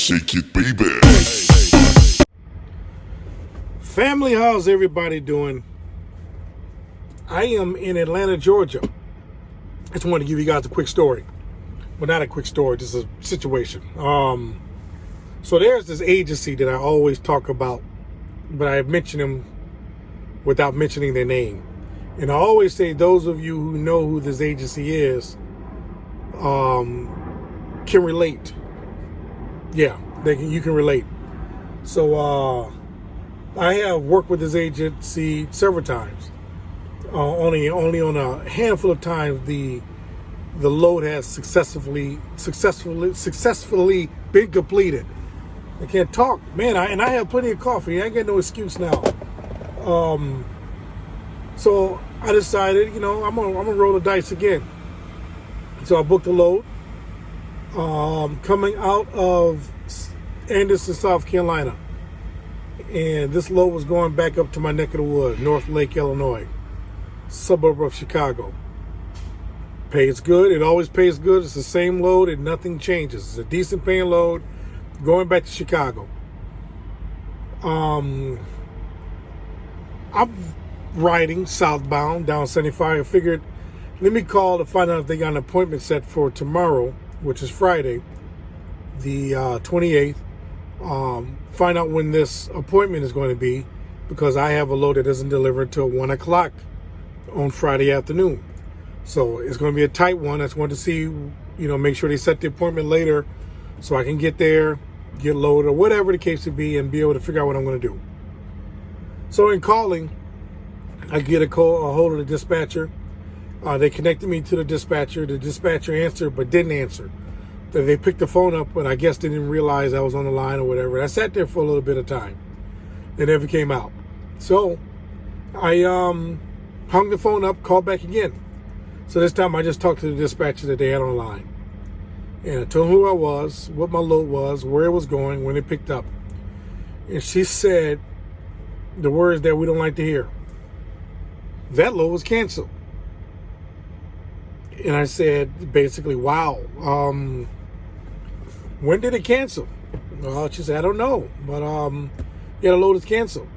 shake it, baby. Family, how's everybody doing? I am in Atlanta, Georgia. I just wanted to give you guys a quick story. Well, not a quick story, just a situation. So there's this agency that I always talk about, but I mention them without mentioning their name. And I always say those of you who know who this agency is can relate. Yeah, you can relate. So I have worked with this agency several times. Only on a handful of times the load has successfully been completed. I can't talk, man. I have plenty of coffee. I ain't got no excuse now. So I decided, I'm gonna roll the dice again. So I booked a load coming out of Anderson, South Carolina, and this load was going back up to my neck of the woods, North Lake, Illinois, suburb of Chicago. Pays good. It always pays good. It's the same load and nothing changes. It's a decent paying load going back to Chicago. I'm riding southbound down 75. I figured, let me call to find out if they got an appointment set for tomorrow, which is Friday, the 28th. Find out when this appointment is going to be, because I have a load that doesn't deliver until 1 o'clock on Friday afternoon. So it's going to be a tight one. I just wanted to see, make sure they set the appointment later so I can get there, get loaded, or whatever the case would be, and be able to figure out what I'm going to do. So in calling, I get a hold of the dispatcher. They connected me to the dispatcher. The dispatcher answered, but didn't answer. They picked the phone up, but I guess they didn't realize I was on the line or whatever. I sat there for a little bit of time. They never came out. So I hung the phone up, called back again. So this time I just talked to the dispatcher that they had on the line. And I told them who I was, what my load was, where it was going, when it picked up. And she said the words that we don't like to hear. That load was canceled. And I said, basically, wow. When did it cancel? Well, she said, I don't know. But the load is canceled.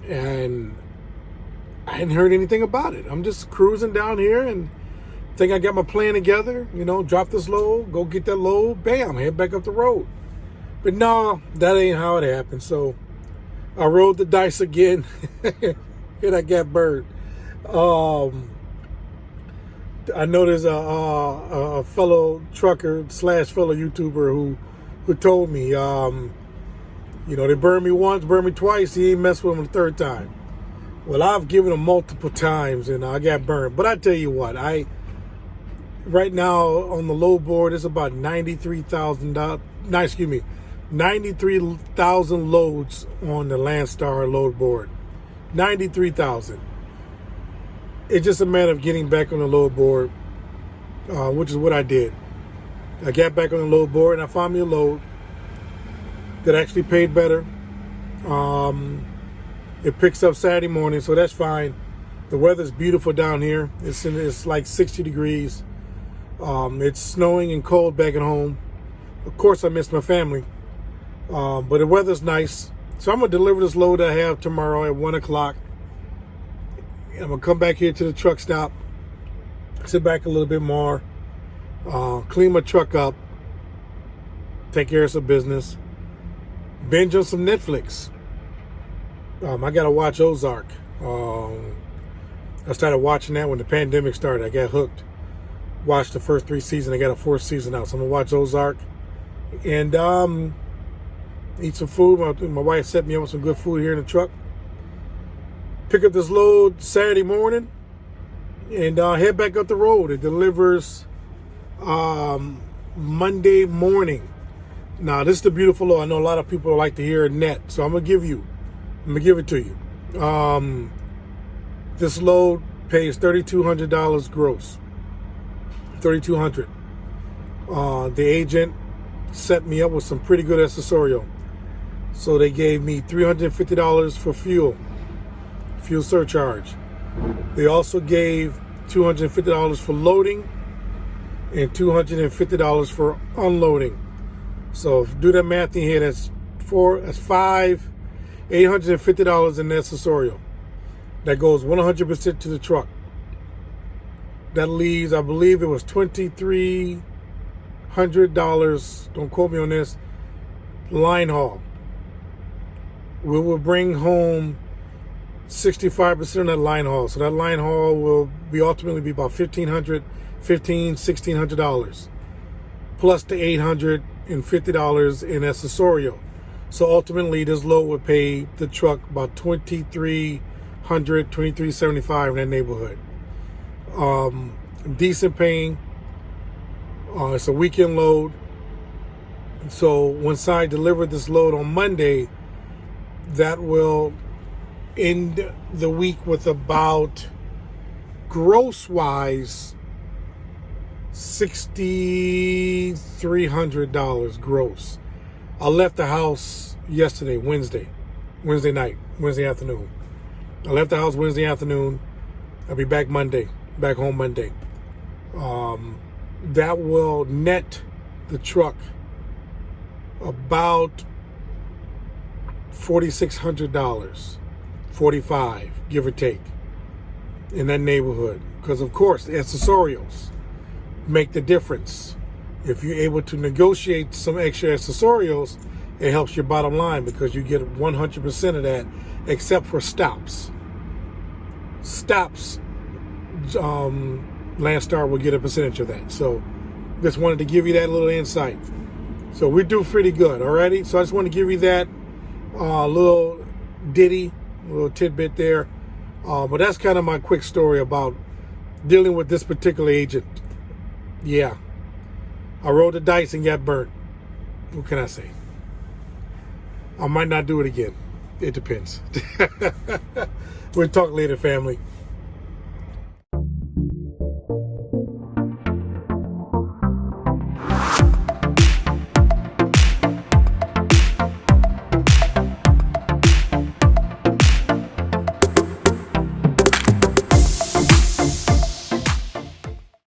And I hadn't heard anything about it. I'm just cruising down here and think I got my plan together. Drop this load, go get that load, bam, head back up the road. But no, that ain't how it happened. So I rolled the dice again and I got burned. I know there's a fellow trucker / fellow YouTuber who told me, they burned me once, burned me twice. He ain't messed with them the third time. Well, I've given them multiple times and I got burned. But I tell you what, right now on the load board, it's about 93,000 loads on the Landstar load board. 93,000. It's just a matter of getting back on the load board, which is what I did. I got back on the load board and I found me a load that actually paid better. It picks up Saturday morning, so that's fine. The weather's beautiful down here. It's like 60 degrees. It's snowing and cold back at home. Of course, I miss my family, but the weather's nice. So I'm gonna deliver this load I have tomorrow at 1 o'clock. I'm gonna come back here to the truck stop, sit back a little bit more, clean my truck up, take care of some business, binge on some Netflix. I gotta watch Ozark. I started watching that when the pandemic started. I got hooked. Watched the first 3 seasons. I got a 4th season out, so I'm gonna watch Ozark and eat some food. My wife set me up with some good food here in the truck. Pick up this load Saturday morning and head back up the road. It delivers Monday morning. Now, this is the beautiful load. I know a lot of people like to hear net, so I'm gonna give it to you. This load pays $3,200 gross. $3,200. The agent set me up with some pretty good accessorial. So they gave me $350 for fuel surcharge. They also gave $250 for loading and $250 for unloading. So do that math in here. That's $850 in accessorial. That goes 100% to the truck. That leaves, I believe it was $2,300. Don't quote me on this. Line haul. We will bring home 65% of that line haul. So that line haul will ultimately be about $1,600 plus the $850 in accessorial. So ultimately, this load would pay the truck about $2,300, $2,375 in that neighborhood. Decent paying. It's a weekend load. So once I deliver this load on Monday, that will end the week with about, gross wise, $6,300 gross. I left the house yesterday, Wednesday afternoon. I left the house Wednesday afternoon. I'll be back home Monday. That will net the truck about $4,600, $45, give or take, in that neighborhood. Because of course, the accessorials make the difference. If you're able to negotiate some extra accessorials, it helps your bottom line because you get 100% of that, except for stops. Landstar will get a percentage of that. So just wanted to give you that little insight. So we do pretty good, alrighty? So I just want to give you that little ditty, little tidbit there. But that's kind of my quick story about dealing with this particular agent. Yeah. I rolled the dice and got burnt. What can I say? I might not do it again. It depends. We'll talk later, family.